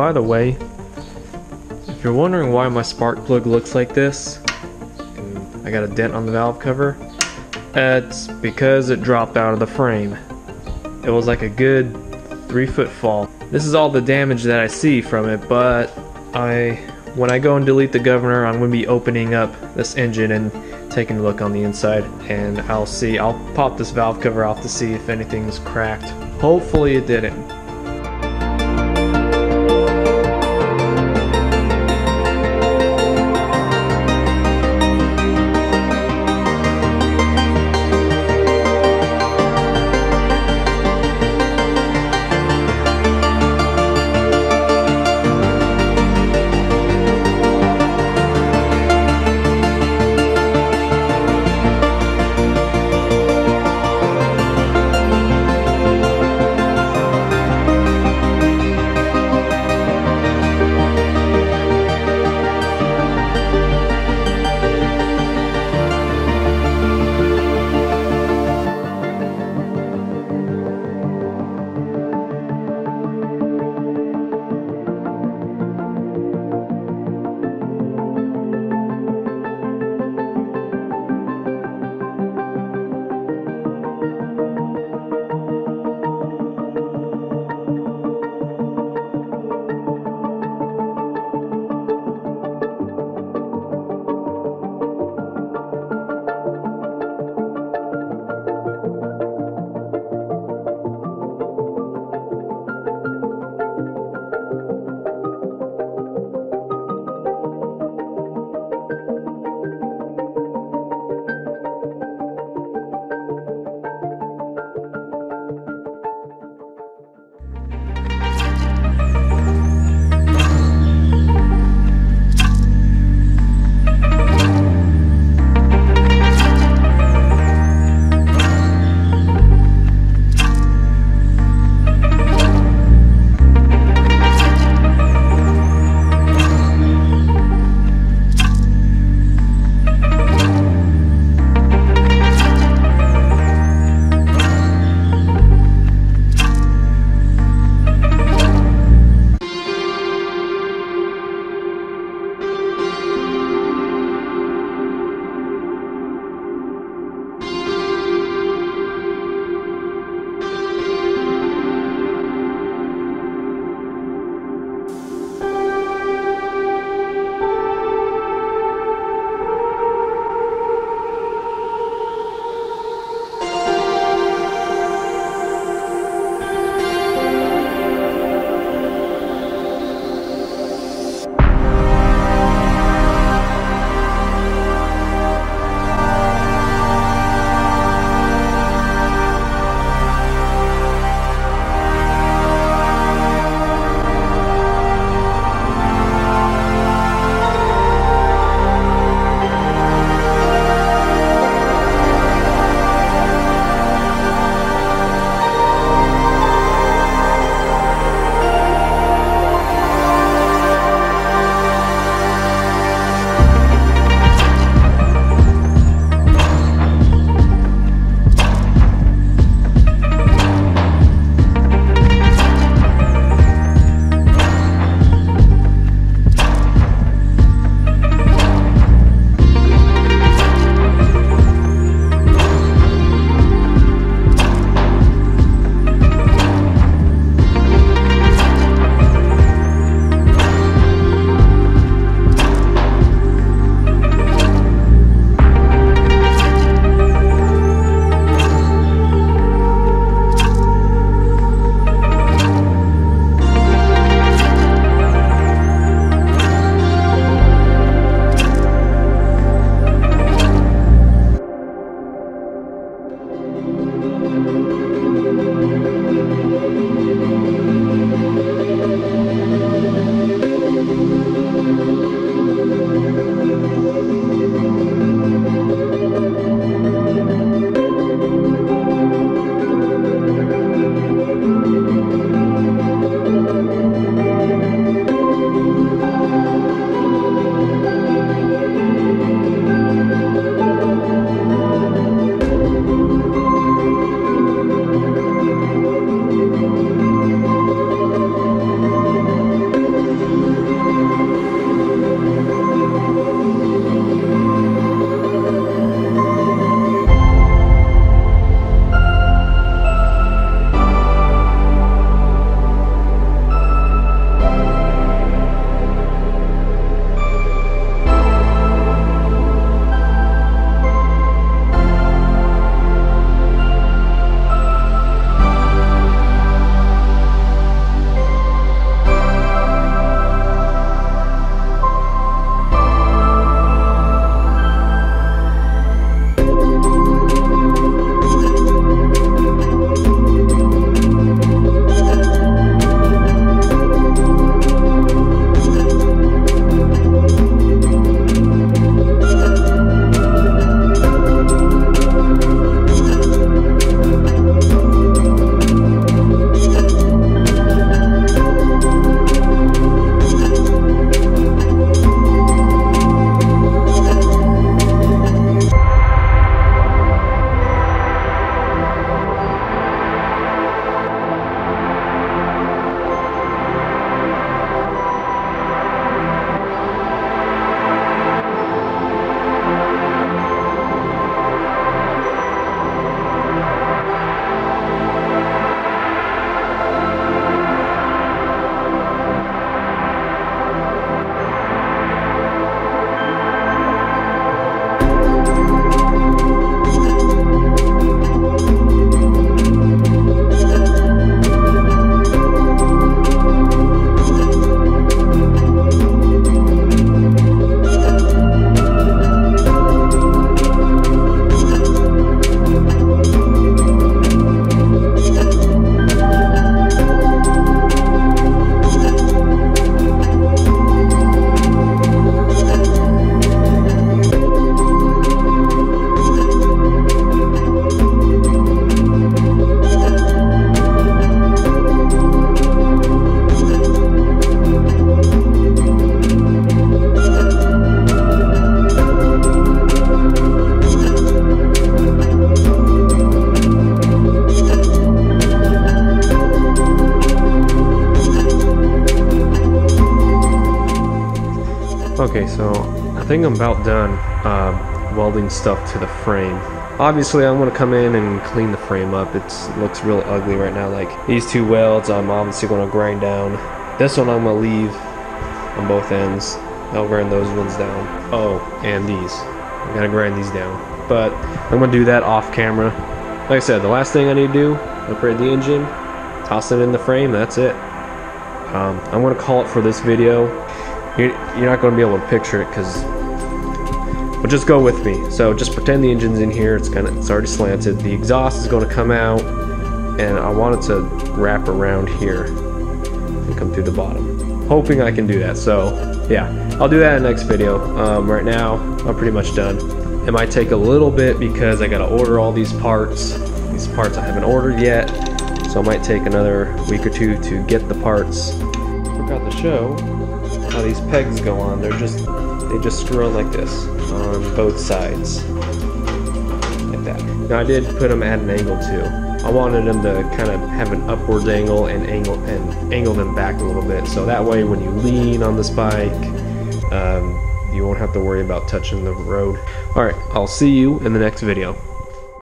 by the way, if you're wondering why my spark plug looks like this, and I got a dent on the valve cover, it's because it dropped out of the frame. It was like a good 3-foot fall. This is all the damage that I see from it, but when I go and delete the governor, I'm going to be opening up this engine and taking a look on the inside, and I'll pop this valve cover off to see if anything's cracked. Hopefully it didn't. so I think I'm about done welding stuff to the frame. Obviously, I'm going to come in and clean the frame up. It looks really ugly right now. Like these two welds, I'm obviously going to grind down. This one I'm going to leave on both ends. I'll grind those ones down. Oh, and these. I got to grind these down. But I'm going to do that off camera. Like I said, the last thing I need to do, upgrade the engine, toss it in the frame, that's it. I'm going to call it for this video. You're not going to be able to picture it but just go with me. So just pretend the engine's in here. It's already slanted. The exhaust is going to come out, and I want it to wrap around here and come through the bottom. Hoping I can do that. So yeah, I'll do that in the next video. Right now, I'm pretty much done. It might take a little bit because I got to order all these parts. These parts I haven't ordered yet, so it might take another week or two to get the parts. Forgot to show how these pegs go on. They just screw on like this on both sides, like that. Now I did put them at an angle too. I wanted them to kind of have an upward angle and angle them back a little bit, so that way when you lean on this bike, you won't have to worry about touching the road. Alright, I'll see you in the next video.